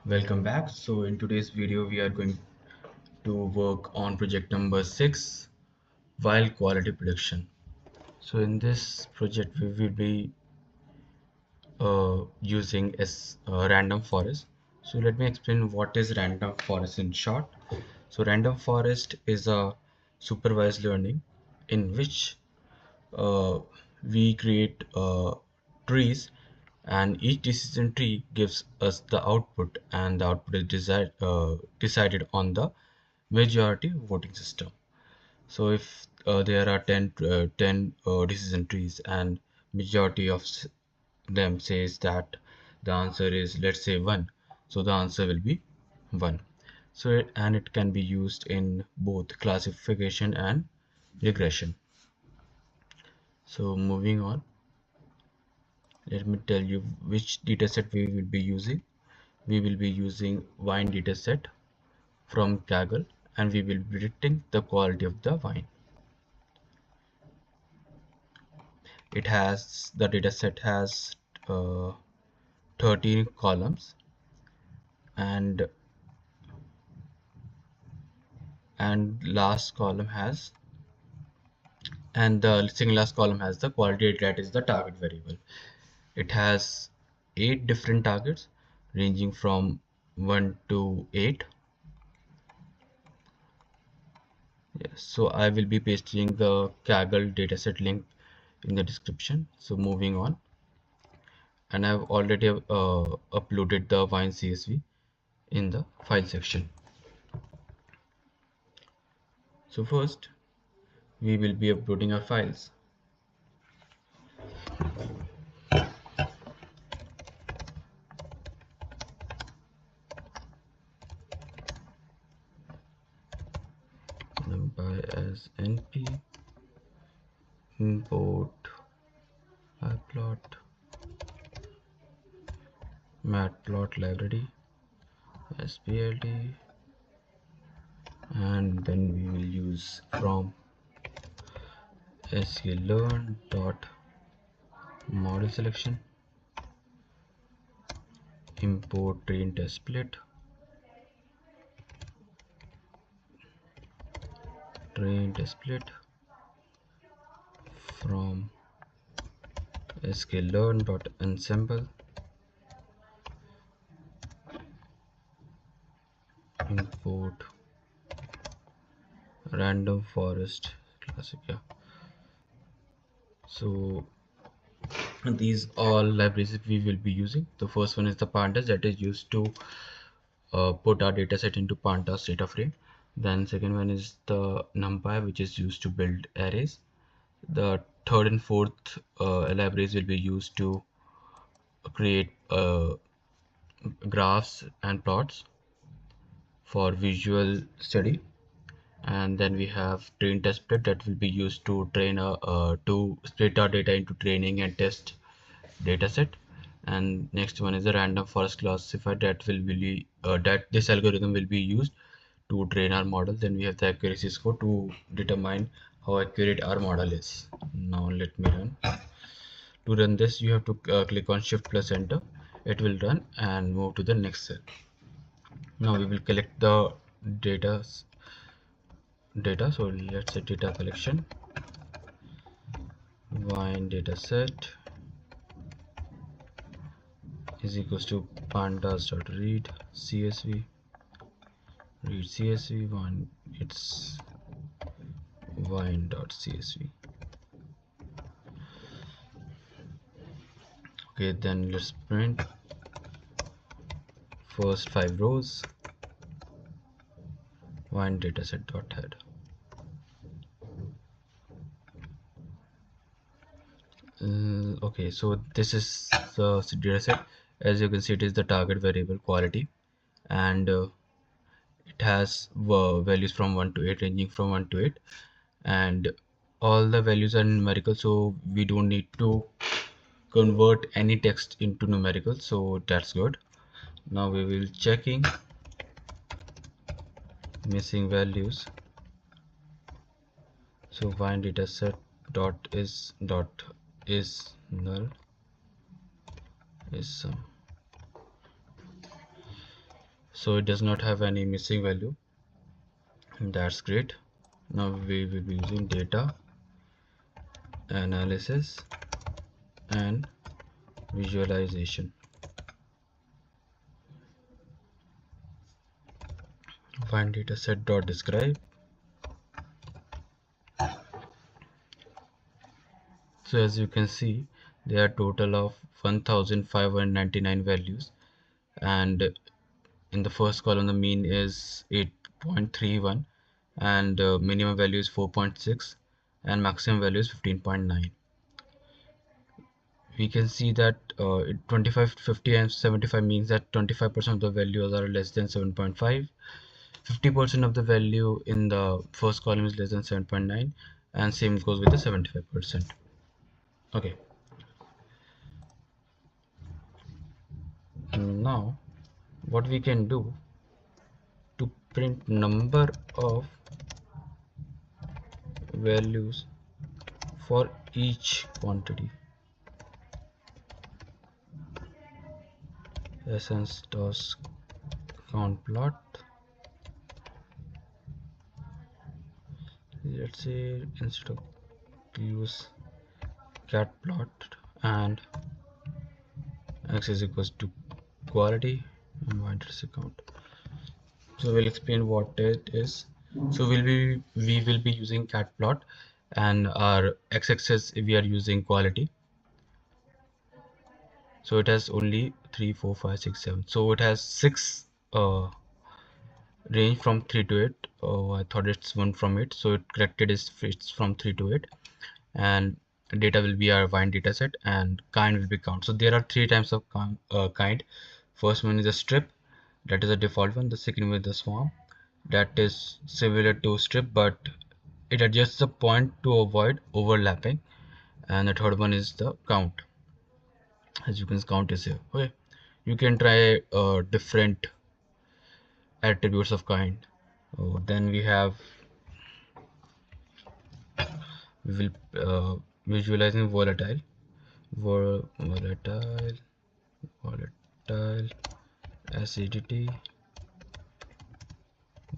Welcome back. So in today's video we are going to work on project number 6, wild quality prediction. So in this project we will be using random forest. So let me explain what is random forest in short. So random forest is a supervised learning in which uh, we create trees, and each decision tree gives us the output, and the output is decided on the majority voting system. So if there are 10 decision trees and majority of them says that the answer is, let's say, 1, so the answer will be 1. And it can be used in both classification and regression. So moving on, let me tell you which dataset we will be using. We will be using wine dataset from Kaggle, and we will be predicting the quality of the wine. The dataset has 13 columns, and last column has and the single last column has the quality data, that is the target variable. It has 8 different targets ranging from 1 to 8. Yes, so I will be pasting the Kaggle dataset link in the description. So moving on, and I've already uploaded the wine CSV in the file section. So first we will be uploading our files. Numpy as np, import plot, matplot library, splt, and then we will use from sklearn dot model selection, import train test split, from sklearn dot ensemble, import random forest classifier. So these all libraries we will be using. The first one is the pandas, that is used to put our dataset into pandas data frame. Then second one is the numpy, which is used to build arrays. The third and fourth libraries will be used to create graphs and plots for visual study. And then we have train test split, that will be used to to split our data into training and test dataset. And next one is the random forest classifier, that will be that this algorithm will be used to train our model. Then we have the accuracy score to determine how accurate our model is. Now let me run. To run this, you have to click on shift plus enter. It will run and move to the next cell. Now we will collect the data. So let's say data collection, wine dataset is equals to pandas.read csv, read csv one, it's wine.csv. Okay, then let's print first 5 rows, wine dataset.head. Okay, so this is the dataset. As you can see, it is the target variable quality, and it has values from 1 to 8, ranging from 1 to 8, and all the values are numerical, so we don't need to convert any text into numerical, so that's good. Now we will checking missing values. So wine dataset is null is some. So it does not have any missing value. That's great. Now we will be using data analysis and visualization. Find dataset dot describe. So as you can see, there are total of 1599 values, and in the first column the mean is 8.31, and minimum value is 4.6, and maximum value is 15.9. We can see that 25, 50 and 75 means that 25% of the values are less than 7.5, 50% of the value in the first column is less than 7.9, and same goes with the 75%. Okay, now what we can do to print number of values for each quantity. Essence dot count plot. Let's say instead of use cat plot, and x is equals to quality and y intercept count. So we'll explain what it is. So we will be using cat plot, and our x-axis we are using quality. So it has only 3, 4, 5, 6, 7. So it has 6 range from 3 to 8. Oh, I thought it's 1 from 8. So it corrected is it's from 3 to 8. And data will be our vine dataset, and kind will be count. So there are 3 types of kind. First one is a strip, that is a default one. The second one is the swarm, that is similar to strip but it adjusts the point to avoid overlapping. And the third one is the count. As you can count is here. Okay, you can try different attributes of kind. Then we have, we will visualizing volatile volatile volatile acidity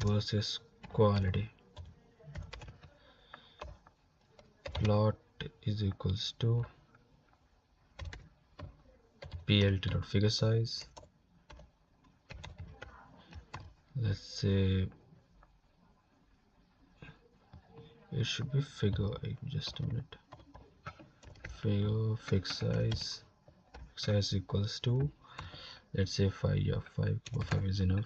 versus quality. Plot is equals to plt dot figure size. Let's say it should be figure, just a minute. Figure fixed size equals to, let's say 5. Yeah, 5 is enough.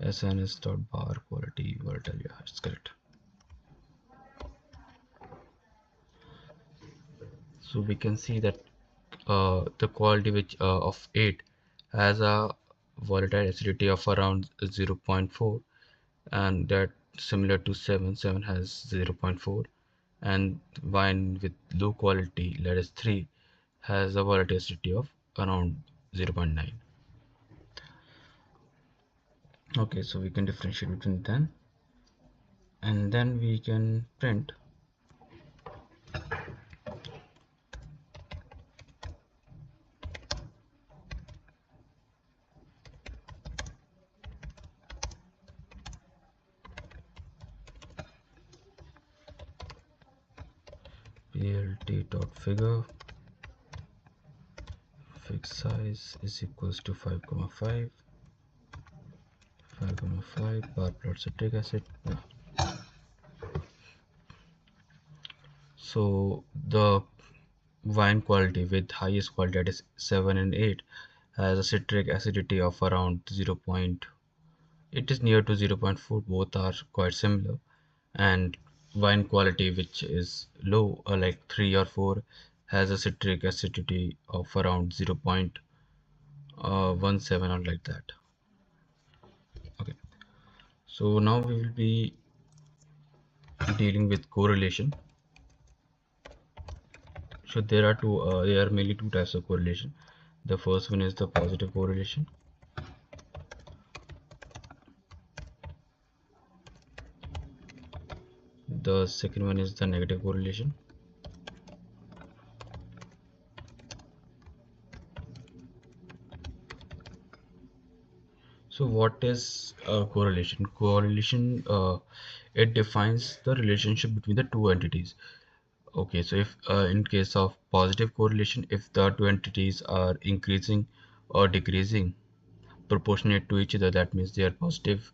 SNS dot bar quality volatile. Yeah, it's correct. So we can see that the quality which of 8 has a volatile acidity of around 0.4, and that similar to 7 has 0.4, and wine with low quality, that is 3, has a volatile acidity of around 0.9. Okay, so we can differentiate between them, and then we can print plt dot figure fixed size is equals to 5,5 bar plot citric acid. Yeah. So the wine quality with highest quality, that is 7 and 8, has a citric acidity of around 0. It is near to 0.4. Both are quite similar. And wine quality which is low, like 3 or 4, has a citric acidity of around 0.17 or like that. Okay, so now we will be dealing with correlation. So there are mainly two types of correlation. The first one is the positive correlation. The second one is the negative correlation. So what is correlation? Correlation, it defines the relationship between the two entities. Okay, so if in case of positive correlation, if the two entities are increasing or decreasing proportionate to each other, that means they are positive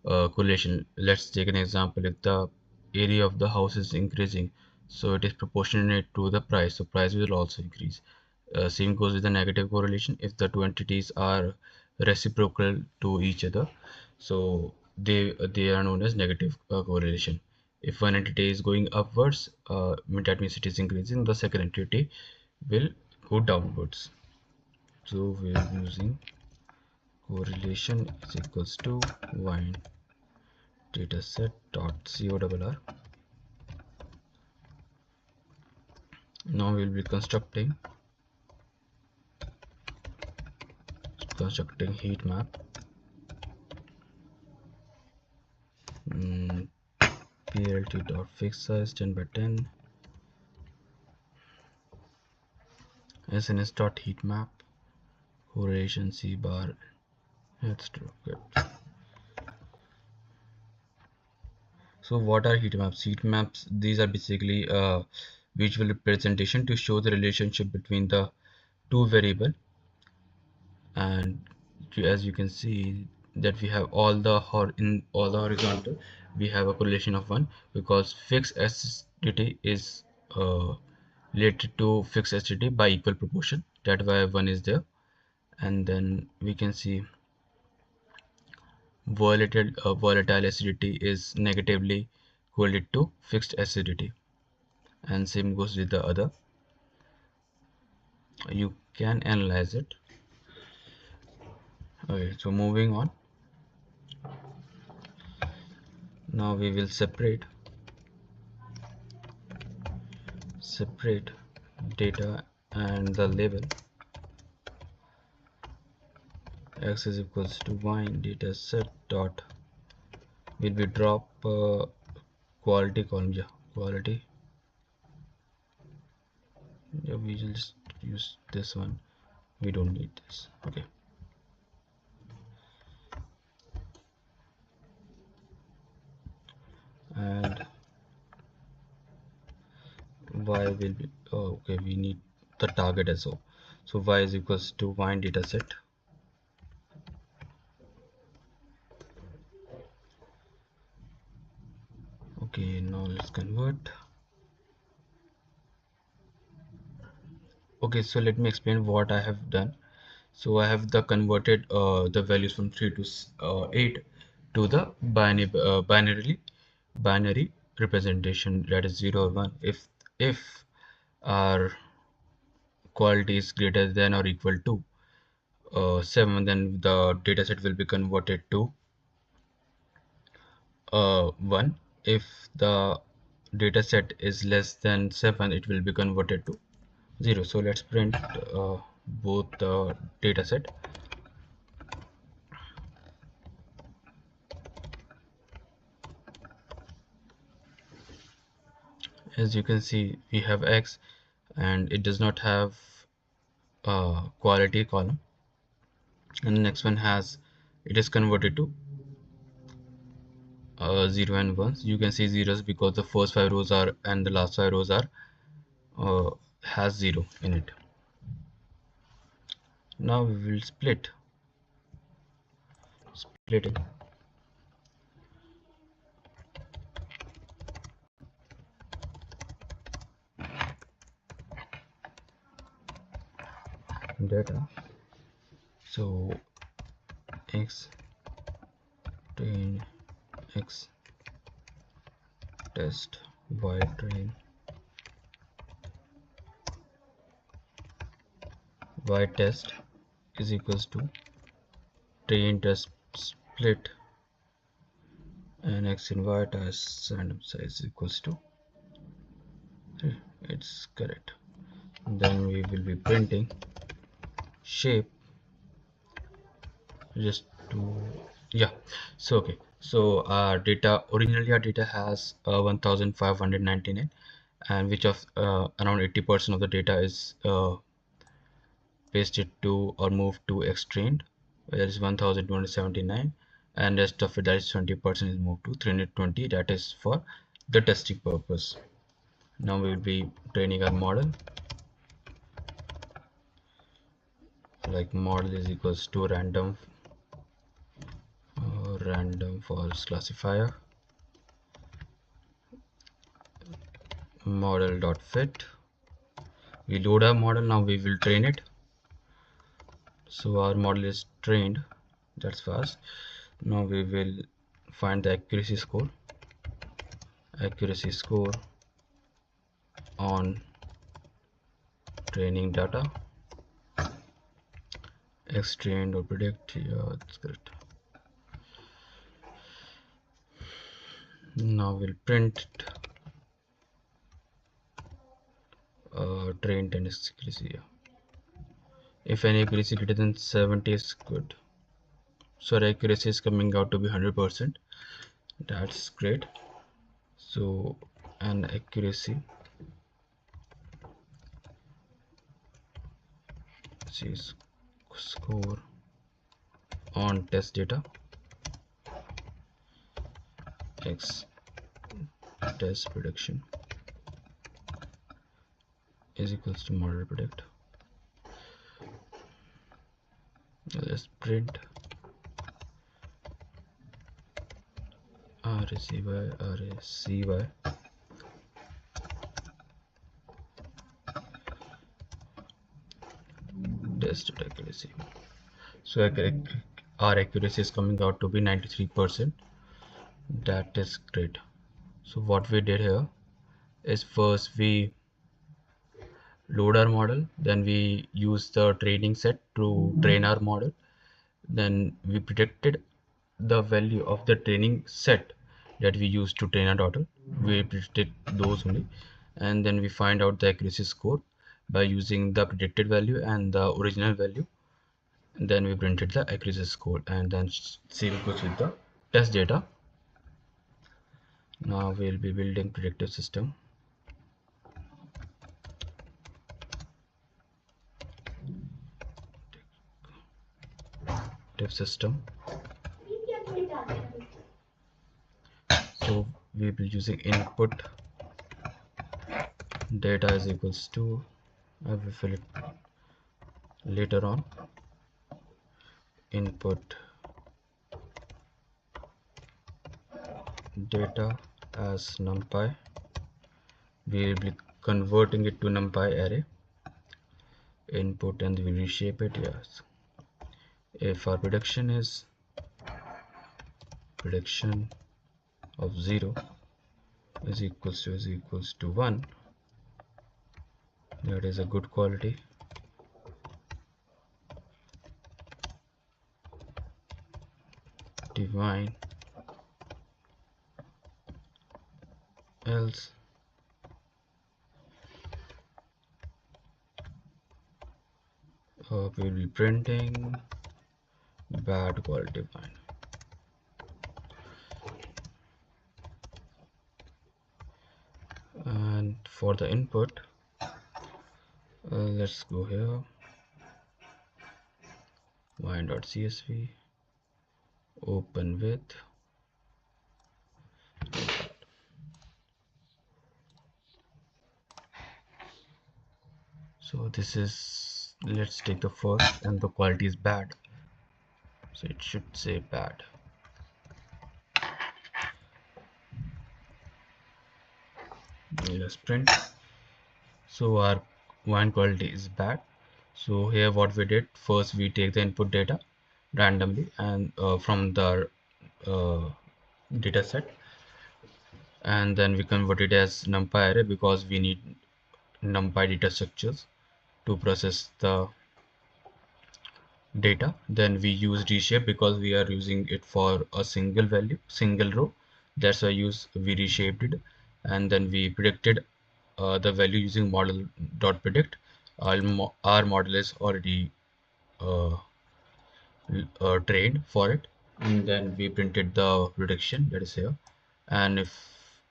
correlation. Let's take an example. If the area of the house is increasing, so it is proportionate to the price, so price will also increase. Same goes with the negative correlation. If the two entities are reciprocal to each other, so they are known as negative correlation. If one entity is going upwards, that means it is increasing, the second entity will go downwards. So we are using correlation is equals to y dataset dot corr. Now we'll be constructing heat map. mm, plt dot fixed size 10 by 10 sns dot heat map correlation c bar. That's true. Good. So what are heat maps? Heat maps, these are basically a visual representation to show the relationship between the two variable. And as you can see that we have all the in all the horizontal we have a correlation of 1, because fixed acidity is related to fixed acidity by equal proportion. That's why 1 is there. And then we can see volatile acidity is negatively correlated to fixed acidity, and same goes with the other. You can analyze it. Okay, so moving on, now we will separate data and the label. X is equals to y data set dot will be drop quality column. Yeah, quality. Yeah, we will just use this one, we don't need this. Okay, and y will be, oh, okay, we need the target as well. So y is equals to y data set. Okay, now let's convert. Okay, so let me explain what I have done. So I have the converted the values from 3 to 8 to the binary representation, that is 0 or 1. If our quality is greater than or equal to 7, then the dataset will be converted to 1. If the dataset is less than 7, it will be converted to 0. So let's print both the dataset. As you can see, we have X and it does not have a quality column, and the next one has, it is converted to 0 and 1s. You can see zeros because the first 5 rows are and the last 5 rows are has 0 in it. Now we will splitting. Data. So X train, X test, Y train, Y test is equals to train test split, and X in Y test random size equals to 3. It's correct. Then we will be printing shape just to, yeah. So okay, so our data, originally our data has 1599, and which of around 80% of the data is pasted to or moved to extrained. There is 1279, and rest of it, that is 20%, is moved to 320. That is for the testing purpose. Now we will be training our model. Like model is equals to random forest classifier model dot fit. We load our model. Now we will train it. So our model is trained. That's fast. Now we will find the accuracy score. Accuracy score on training data. X trained or predict. Yeah, that's correct. Now we'll print trained and accuracy. Yeah. If any accuracy greater than 70 is good. So our accuracy is coming out to be 100%. That's great. So an accuracy score on test data x test prediction is equals to model predict. Let's print RACY test accuracy. So our accuracy is coming out to be 93%. That is great. So what we did here is first we load our model, then we use the training set to train our model, then we predicted the value of the training set that we used to train our model. We predicted those only, and then we find out the accuracy score by using the predicted value and the original value. And then we printed the accuracy score, and then same goes with the test data. Now we'll be building predictive system. So we will be using input data is equals to, I will fill it later on, input data as numpy. We will be converting it to numpy array input, and we reshape it. Yes, if our prediction is prediction of 0 is equals to 1, that is a good quality. Divine, else we will be printing bad quality divine. And for the input, let's go here, wine.csv, open with so this is, let's take the first, and the quality is bad, so it should say bad. Let's print. So our wine quality is bad. So here what we did, first we take the input data randomly and from the data set, and then we convert it as numpy array because we need numpy data structures to process the data. Then we use reshape because we are using it for a single value, single row. That's why we reshaped it, and then we predicted the value using model dot predict. Our model is already trained for it, and then we printed the prediction that is here. And if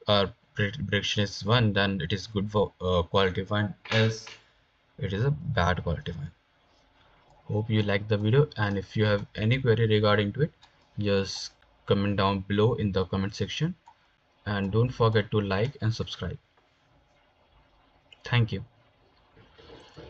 our prediction is 1, then it is good for quality fine, else it is a bad quality fine. Hope you like the video, and if you have any query regarding to it, just comment down below in the comment section, and don't forget to like and subscribe. Thank you.